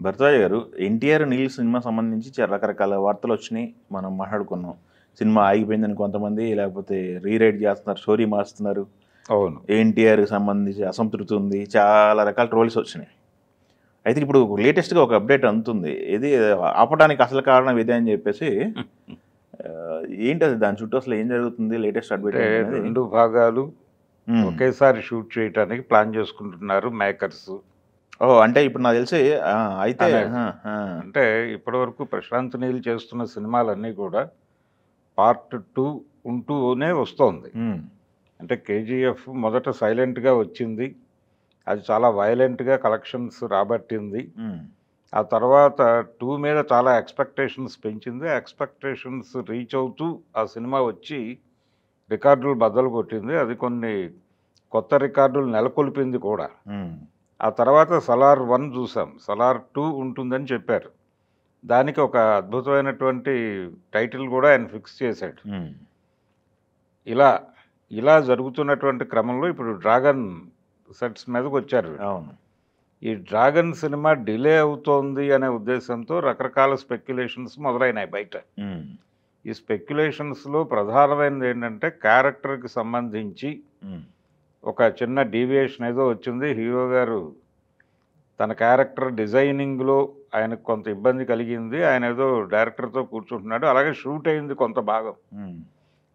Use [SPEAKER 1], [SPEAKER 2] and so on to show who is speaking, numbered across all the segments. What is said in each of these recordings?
[SPEAKER 1] భరద్వాజ్ గారు, 'ఎన్టీఆర్ నీల్' సినిమా సంబంధించి రకరకాల వార్తలు వచ్చినాయి. మనం మాట్లాడుకున్నాం. సినిమా ఆగిపోయిందని కొంతమంది, లేకపోతే రీరైట్ చేస్తున్నారు, స్టోరీ మారుస్తున్నారు.
[SPEAKER 2] అవును.
[SPEAKER 1] ఎన్టీఆర్కి సంబంధించి అసంతృప్తి ఉంది, చాలా రకాల ట్రోల్స్ వచ్చినాయి. అయితే ఇప్పుడు లేటెస్ట్గా ఒక అప్డేట్ అందుతుంది. ఇది ఆపడానికి అసలు కారణం ఇదే అని చెప్పేసి ఏంటి అది, దాని చుట్టూ అసలు ఏం జరుగుతుంది? లేటెస్ట్ అప్డేట్
[SPEAKER 2] అంటే 2 భాగాలు ఒకేసారి షూట్ చేయడానికి ప్లాన్ చేసుకుంటున్నారు మేకర్స్.
[SPEAKER 1] అంటే ఇప్పుడు నాకు తెలిసి అయితే
[SPEAKER 2] అంటే ఇప్పటివరకు ప్రశాంత్ నీల్ చేస్తున్న సినిమాలన్నీ కూడా పార్ట్ 2 ఉంటూనే వస్తోంది. అంటే కేజీఎఫ్ మొదట సైలెంట్గా వచ్చింది, అది చాలా వైలెంట్గా కలెక్షన్స్ రాబట్టింది. ఆ తర్వాత 2 మీద చాలా ఎక్స్పెక్టేషన్స్ పెంచింది. ఎక్స్పెక్టేషన్స్ రీచ్ అవుతూ ఆ సినిమా వచ్చి రికార్డులు బద్దలు కొట్టింది. అది కొన్ని కొత్త రికార్డులు నెలకొల్పింది కూడా. ఆ తర్వాత సలార్ 1 చూసాం, సలార్ 2 ఉంటుందని చెప్పారు. దానికి ఒక అద్భుతమైనటువంటి టైటిల్ కూడా ఆయన ఫిక్స్ చేశాడు. ఇలా జరుగుతున్నటువంటి క్రమంలో ఇప్పుడు డ్రాగన్ సెట్స్ మీదకి వచ్చారు.
[SPEAKER 1] అవును.
[SPEAKER 2] ఈ డ్రాగన్ సినిమా డిలే అవుతోంది అనే ఉద్దేశంతో రకరకాల స్పెక్యులేషన్స్ మొదలైనాయి బయట. ఈ స్పెక్యులేషన్స్లో ప్రధానమైనది ఏంటంటే క్యారెక్టర్కి సంబంధించి ఒక చిన్న డీవియేషన్ ఏదో వచ్చింది. హీరో గారు తన క్యారెక్టర్ డిజైనింగ్లో ఆయనకు కొంత ఇబ్బంది కలిగింది. ఆయన ఏదో డైరెక్టర్తో కూర్చుంటున్నాడు. అలాగే షూట్ అయింది కొంత భాగం.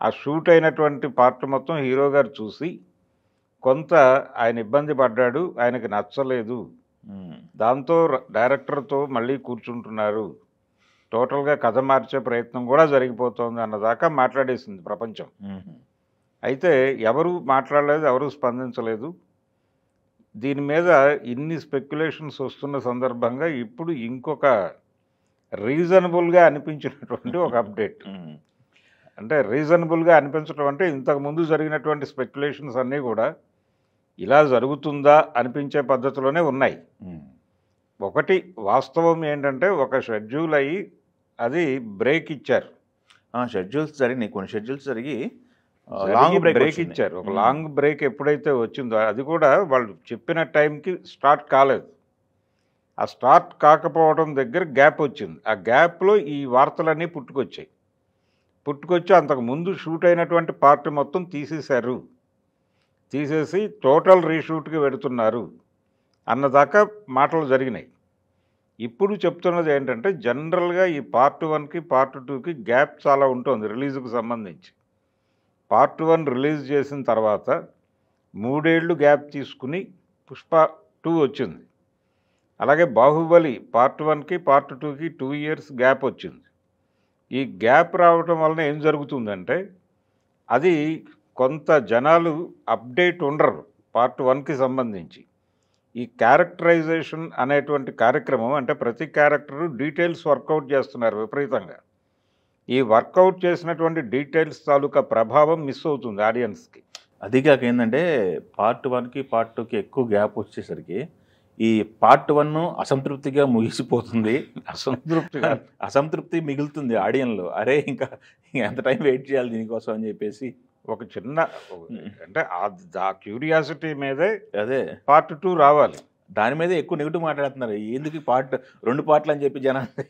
[SPEAKER 2] ఆ షూట్ అయినటువంటి పార్ట్ మొత్తం హీరో గారు చూసి కొంత ఆయన ఇబ్బంది పడ్డాడు, ఆయనకి నచ్చలేదు. దాంతో డైరెక్టర్తో మళ్ళీ కూర్చుంటున్నారు, టోటల్గా కథ మార్చే ప్రయత్నం కూడా జరిగిపోతుంది అన్నదాకా మాట్లాడేసింది ప్రపంచం. అయితే ఎవరు మాట్లాడలేదు, ఎవరు స్పందించలేదు. దీని మీద ఇన్ని స్పెక్యులేషన్స్ వస్తున్న సందర్భంగా ఇప్పుడు ఇంకొక రీజనబుల్గా అనిపించినటువంటి ఒక అప్డేట్. అంటే రీజనబుల్గా అనిపించడం అంటే ఇంతకుముందు జరిగినటువంటి స్పెక్యులేషన్స్ అన్నీ కూడా ఇలా జరుగుతుందా అనిపించే పద్ధతిలోనే ఉన్నాయి. ఒకటి వాస్తవం ఏంటంటే ఒక షెడ్యూల్ అయ్యి అది బ్రేక్ ఇచ్చారు.
[SPEAKER 1] షెడ్యూల్స్ జరిగినాయి, కొన్ని షెడ్యూల్స్ జరిగి
[SPEAKER 2] లాంగ్ బ్రేక్ ఇచ్చారు. ఒక లాంగ్ బ్రేక్ ఎప్పుడైతే వచ్చిందో అది కూడా వాళ్ళు చెప్పిన టైంకి స్టార్ట్ కాలేదు. ఆ స్టార్ట్ కాకపోవడం దగ్గర గ్యాప్ వచ్చింది. ఆ గ్యాప్లో ఈ వార్తలన్నీ పుట్టుకొచ్చి అంతకుముందు షూట్ అయినటువంటి పార్ట్ మొత్తం తీసేసి టోటల్ రీషూట్కి వెడుతున్నారు అన్నదాకా మాటలు జరిగినాయి. ఇప్పుడు చెప్తున్నది ఏంటంటే జనరల్గా ఈ పార్ట్ 1కి పార్ట్ 2కి గ్యాప్ చాలా ఉంటుంది రిలీజ్కి సంబంధించి. పార్ట్ 1 రిలీజ్ చేసిన తర్వాత 3 ఏళ్ళు గ్యాప్ తీసుకుని పుష్ప 2 వచ్చింది. అలాగే బాహుబలి పార్ట్ 1కి పార్ట్ 2కి 2 ఇయర్స్ గ్యాప్ వచ్చింది. ఈ గ్యాప్ రావటం వలన ఏం జరుగుతుందంటే అది కొంత జనాలు అప్డేట్ ఉండరు పార్ట్ 1కి సంబంధించి. ఈ క్యారెక్టరైజేషన్ అనేటువంటి కార్యక్రమం అంటే ప్రతి క్యారెక్టరు డీటెయిల్స్ వర్కౌట్ చేస్తున్నారు విపరీతంగా. ఈ వర్కౌట్ చేసినటువంటి డీటెయిల్స్ తాలూకా ప్రభావం మిస్ అవుతుంది ఆడియన్స్కి.
[SPEAKER 1] అది కాక ఏంటంటే పార్ట్ 1కి పార్ట్ 2కి ఎక్కువ గ్యాప్ వచ్చేసరికి ఈ పార్ట్ 1 అసంతృప్తిగా ముగిసిపోతుంది. అసంతృప్తి మిగులుతుంది ఆడియన్లో. అరే ఇంకా ఎంత టైం వెయిట్ చేయాలి దీనికోసం అని చెప్పేసి
[SPEAKER 2] ఒక చిన్న అంటే ఆ క్యూరియాసిటీ మీదే
[SPEAKER 1] అదే
[SPEAKER 2] పార్ట్ 2 రావాలి.
[SPEAKER 1] దాని మీద ఎక్కువ నెగిటివ్ మాట్లాడుతున్నారు. ఎందుకు 2 పార్ట్లు అని చెప్పి జనాలు.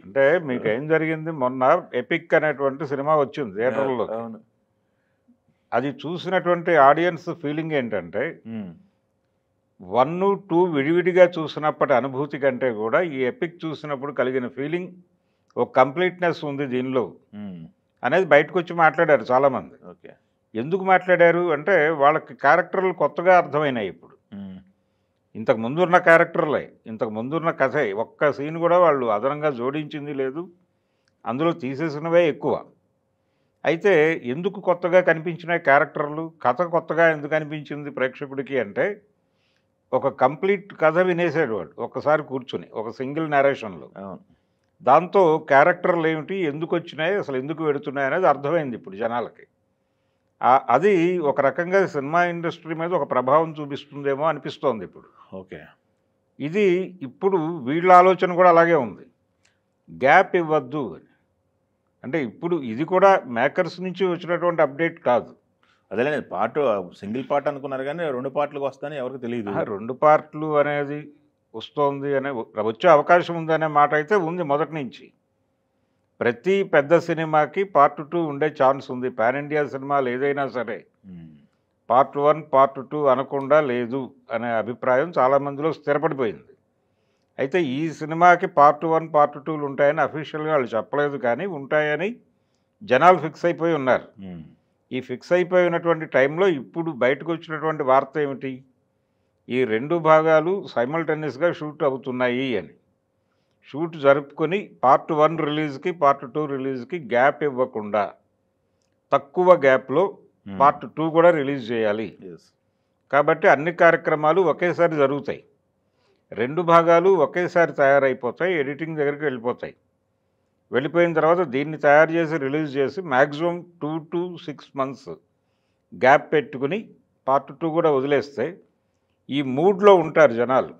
[SPEAKER 2] అంటే మీకు ఏం జరిగింది, మొన్న ఎపిక్ అనేటువంటి సినిమా వచ్చింది థియేటర్లో.
[SPEAKER 1] అవును.
[SPEAKER 2] అది చూసినటువంటి ఆడియన్స్ ఫీలింగ్ ఏంటంటే 1, 2 విడివిడిగా చూసినప్పటి అనుభూతి కంటే కూడా ఈ ఎపిక్ చూసినప్పుడు కలిగిన ఫీలింగ్ ఒక కంప్లీట్నెస్ ఉంది దీనిలో అనేది బయటకు వచ్చి మాట్లాడారు చాలామంది.
[SPEAKER 1] ఓకే. ఎందుకు
[SPEAKER 2] మాట్లాడారు అంటే వాళ్ళకి క్యారెక్టర్లు కొత్తగా అర్థమైనాయి. ఇప్పుడు ఇంతకు ముందున్న క్యారెక్టర్లే, ఇంతకు ముందున్న కథే, ఒక్క సీన్ కూడా వాళ్ళు అదనంగా జోడించింది లేదు, అందులో తీసేసినవే ఎక్కువ. అయితే ఎందుకు కొత్తగా కనిపించినాయి క్యారెక్టర్లు, కథ కొత్తగా ఎందుకు అనిపించింది ప్రేక్షకుడికి అంటే ఒక కంప్లీట్ కథ వినేసాడు వాడు ఒక్కసారి కూర్చుని ఒక సింగిల్ నేరేషన్లో. దాంతో క్యారెక్టర్లు ఏమిటి, ఎందుకు వచ్చినాయి, అసలు ఎందుకు వెడుతున్నాయి అనేది అర్థమైంది ఇప్పుడు జనాలకి. అది ఒక రకంగా సినిమా ఇండస్ట్రీ మీద ఒక ప్రభావం చూపిస్తుందేమో అనిపిస్తోంది ఇప్పుడు.
[SPEAKER 1] ఓకే.
[SPEAKER 2] ఇది ఇప్పుడు వీళ్ళ ఆలోచన కూడా అలాగే ఉంది, గ్యాప్ ఇవ్వద్దు అని. అంటే ఇప్పుడు ఇది కూడా మేకర్స్ నుంచి వచ్చినటువంటి అప్డేట్ కాదు.
[SPEAKER 1] అదేలేదు, సింగిల్ పార్ట్ అనుకున్నారు కానీ 2 పార్ట్లకు వస్తాయని ఎవరికి తెలియదు.
[SPEAKER 2] 2 పార్ట్లు అనేది వస్తోంది అనే వచ్చే అవకాశం ఉందనే మాట అయితే ఉంది మొదటి నుంచి. ప్రతి పెద్ద సినిమాకి పార్ట్ 2 ఉండే ఛాన్స్ ఉంది. పాన్ ఇండియా సినిమాలు ఏదైనా సరే పార్ట్ 1 పార్ట్ 2 అనకుండా లేదు అనే అభిప్రాయం చాలామందిలో స్థిరపడిపోయింది. అయితే ఈ సినిమాకి పార్ట్ 1 పార్ట్ 2లు ఉంటాయని అఫీషియల్గా వాళ్ళు చెప్పలేదు, కానీ ఉంటాయని జనాలు ఫిక్స్ అయిపోయి ఉన్నారు. ఈ ఫిక్స్ అయిపోయినటువంటి టైంలో ఇప్పుడు బయటకు వచ్చినటువంటి వార్త ఏమిటి? ఈ 2 భాగాలు సైమల్టేనియస్గా షూట్ అవుతున్నాయి అని. షూట్ జరుపుకొని పార్ట్ 1 రిలీజ్కి పార్ట్ 2 రిలీజ్కి గ్యాప్ ఇవ్వకుండా తక్కువ గ్యాప్లో పార్ట్ 2 కూడా రిలీజ్ చేయాలి. కాబట్టి అన్ని కార్యక్రమాలు ఒకేసారి జరుగుతాయి. 2 భాగాలు ఒకేసారి తయారైపోతాయి, ఎడిటింగ్ దగ్గరికి వెళ్ళిపోతాయి. వెళ్ళిపోయిన తర్వాత దీన్ని తయారు చేసి రిలీజ్ చేసి మ్యాక్సిమం 2 to 6 months గ్యాప్ పెట్టుకుని పార్ట్ 2 కూడా వదిలేస్తే ఈ మూడ్లో ఉంటారు జనాలు.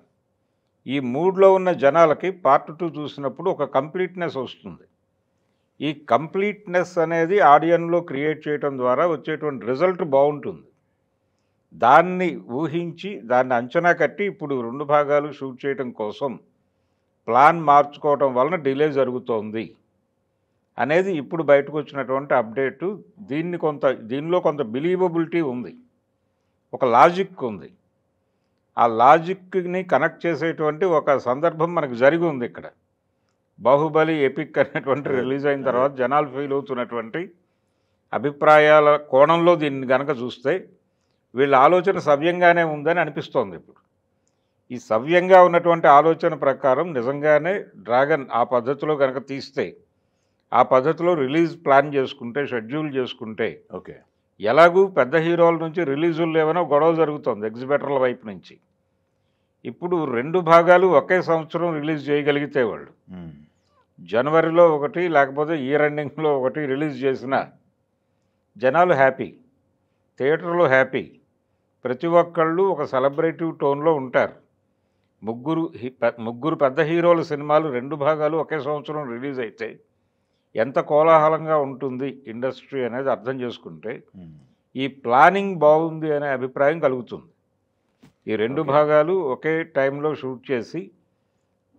[SPEAKER 2] ఈ మూడ్లో ఉన్న జనాలకి పార్ట్ 2 చూసినప్పుడు ఒక కంప్లీట్నెస్ వస్తుంది. ఈ కంప్లీట్నెస్ అనేది ఆడియన్లో క్రియేట్ చేయడం ద్వారా వచ్చేటువంటి రిజల్ట్ బాగుంటుంది. దాన్ని ఊహించి దాన్ని అంచనా కట్టి ఇప్పుడు 2 భాగాలు షూట్ చేయడం కోసం ప్లాన్ మార్చుకోవటం వలన డిలే జరుగుతోంది అనేది ఇప్పుడు బయటకు వచ్చినటువంటి అప్డేటు. దీనిలో కొంత బిలీవబిలిటీ ఉంది, ఒక లాజిక్ ఉంది. ఆ లాజిక్ని కనెక్ట్ చేసేటువంటి ఒక సందర్భం మనకు జరిగి ఉంది ఇక్కడ. బాహుబలి ఎపిక్ అనేటువంటి రిలీజ్ అయిన తర్వాత జనాలు ఫీల్ అవుతున్నటువంటి అభిప్రాయాల కోణంలో దీన్ని కనుక చూస్తే వీళ్ళ ఆలోచన సవ్యంగానే ఉందని అనిపిస్తోంది. ఇప్పుడు ఈ సవ్యంగా ఉన్నటువంటి ఆలోచన ప్రకారం నిజంగానే డ్రాగన్ ఆ పద్ధతిలో కనుక తీస్తే, ఆ పద్ధతిలో రిలీజ్ ప్లాన్ చేసుకుంటే, షెడ్యూల్ చేసుకుంటే,
[SPEAKER 1] ఓకే,
[SPEAKER 2] ఎలాగూ పెద్ద హీరోల నుంచి రిలీజులు లేవనో గొడవ జరుగుతుంది ఎగ్జిబిటర్ల వైపు నుంచి. ఇప్పుడు 2 భాగాలు ఒకే సంవత్సరం రిలీజ్ చేయగలిగితే వాళ్ళు జనవరిలో ఒకటి లేకపోతే ఇయర్ ఎండింగ్లో ఒకటి రిలీజ్ చేసిన జనాలు హ్యాపీ, థియేటర్లో హ్యాపీ. ప్రతి ఒక్కళ్ళు ఒక సెలబ్రేటివ్ టోన్లో ఉంటారు. ముగ్గురు పెద్ద హీరోల సినిమాలు 2 భాగాలు ఒకే సంవత్సరం రిలీజ్ అయితే ఎంత కోలాహలంగా ఉంటుంది ఇండస్ట్రీ అనేది అర్థం చేసుకుంటే ఈ ప్లానింగ్ బాగుంది అనే అభిప్రాయం కలుగుతుంది. ఈ 2 భాగాలు ఒకే టైంలో షూట్ చేసి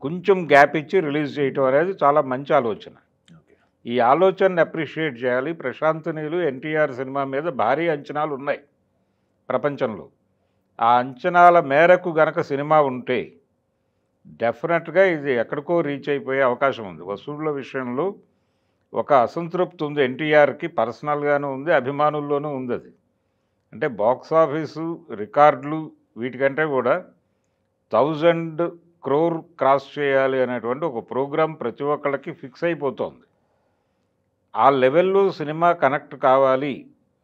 [SPEAKER 2] కొంచెం గ్యాప్ ఇచ్చి రిలీజ్ చేయటం అనేది చాలా మంచి ఆలోచన. ఈ ఆలోచనని అప్రిషియేట్ చేయాలి. ప్రశాంత్ నీలు ఎన్టీఆర్ సినిమా మీద భారీ అంచనాలు ఉన్నాయి ప్రపంచంలో. ఆ అంచనాల మేరకు గనక సినిమా ఉంటే డెఫినెట్గా ఇది ఎక్కడికో రీచ్ అయిపోయే అవకాశం ఉంది. వసూళ్ల విషయంలో ఒక అసంతృప్తి ఉంది ఎన్టీఆర్కి, పర్సనల్గానూ ఉంది, అభిమానుల్లోనూ ఉంది. అది అంటే బాక్స్ ఆఫీసు రికార్డులు వీటికంటే కూడా 1000 crore క్రాస్ చేయాలి అనేటువంటి ఒక ప్రోగ్రాం ప్రతి ఒక్కళ్ళకి ఫిక్స్ అయిపోతుంది. ఆ లెవెల్లో సినిమా కనెక్ట్ కావాలి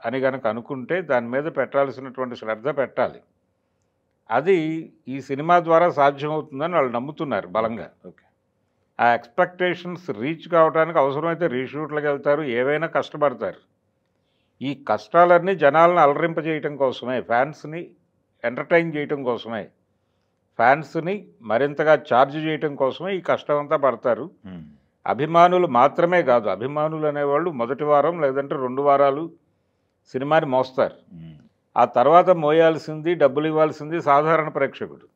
[SPEAKER 2] అని కనుక అనుకుంటే దాని మీద పెట్టాల్సినటువంటి శ్రద్ధ పెట్టాలి. అది ఈ సినిమా ద్వారా సాధ్యమవుతుందని వాళ్ళు నమ్ముతున్నారు బలంగా.
[SPEAKER 1] ఓకే,
[SPEAKER 2] ఆ ఎక్స్పెక్టేషన్స్ రీచ్ కావడానికి అవసరమైతే రీషూట్లకు వెళ్తారు, ఏవైనా కష్టపడతారు. ఈ కష్టాలన్నీ జనాలను అలరింపజేయటం కోసమే, ఫ్యాన్స్ని ఎంటర్టైన్ చేయటం కోసమే, ఫ్యాన్స్ని మరింతగా ఛార్జ్ చేయటం కోసమే ఈ కష్టం అంతా పడతారు. అభిమానులు మాత్రమే కాదు, అభిమానులు అనేవాళ్ళు మొదటి వారం లేదంటే 2 వారాలు సినిమాని మోస్తారు. ఆ తర్వాత మోయాల్సింది, డబ్బులు ఇవ్వాల్సింది సాధారణ ప్రేక్షకుడు.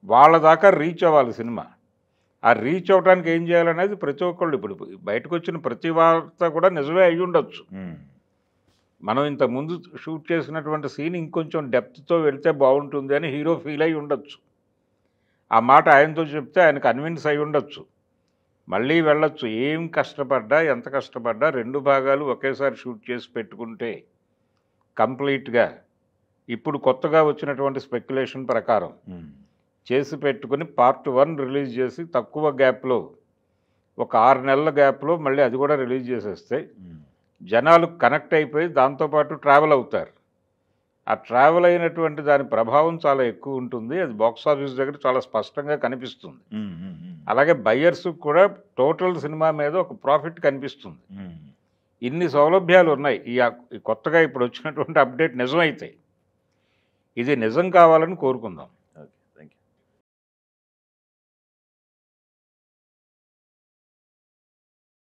[SPEAKER 2] వాళ్ళ దాకా రీచ్ అవ్వాలి సినిమా. ఆ రీచ్ అవ్వడానికి ఏం చేయాలనేది ప్రతి ఒక్కళ్ళు, ఇప్పుడు బయటకు వచ్చిన ప్రతి వార్త కూడా నిజమే అయ్యి ఉండొచ్చు. మనం ఇంతకుముందు షూట్ చేసినటువంటి సీన్ ఇంకొంచెం డెప్త్తో వెళ్తే బాగుంటుంది అని హీరో ఫీల్ అయి ఉండొచ్చు. ఆ మాట ఆయనతో చెప్తే ఆయన కన్విన్స్ అయి ఉండొచ్చు. మళ్ళీ వెళ్ళొచ్చు. ఏం కష్టపడ్డా, ఎంత కష్టపడ్డా 2 భాగాలు ఒకేసారి షూట్ చేసి పెట్టుకుంటే కంప్లీట్గా ఇప్పుడు కొత్తగా వచ్చినటువంటి స్పెక్యులేషన్ ప్రకారం చేసి పెట్టుకుని పార్ట్ 1 రిలీజ్ చేసి తక్కువ గ్యాప్లో ఒక 6 నెలల గ్యాప్లో మళ్ళీ అది కూడా రిలీజ్ చేసేస్తే జనాలు కనెక్ట్ అయిపోయి దాంతోపాటు ట్రావెల్ అవుతారు. ఆ ట్రావెల్ అయినటువంటి దాని ప్రభావం చాలా ఎక్కువ ఉంటుంది. అది బాక్స్ ఆఫీస్ దగ్గర చాలా స్పష్టంగా కనిపిస్తుంది. అలాగే బయ్యర్స్కి కూడా టోటల్ సినిమా మీద ఒక ప్రాఫిట్ కనిపిస్తుంది. ఇన్ని సౌలభ్యాలు ఉన్నాయి. ఈ కొత్తగా ఇప్పుడు వచ్చినటువంటి అప్డేట్ నిజమైతే ఇది నిజం కావాలని కోరుకుందాం.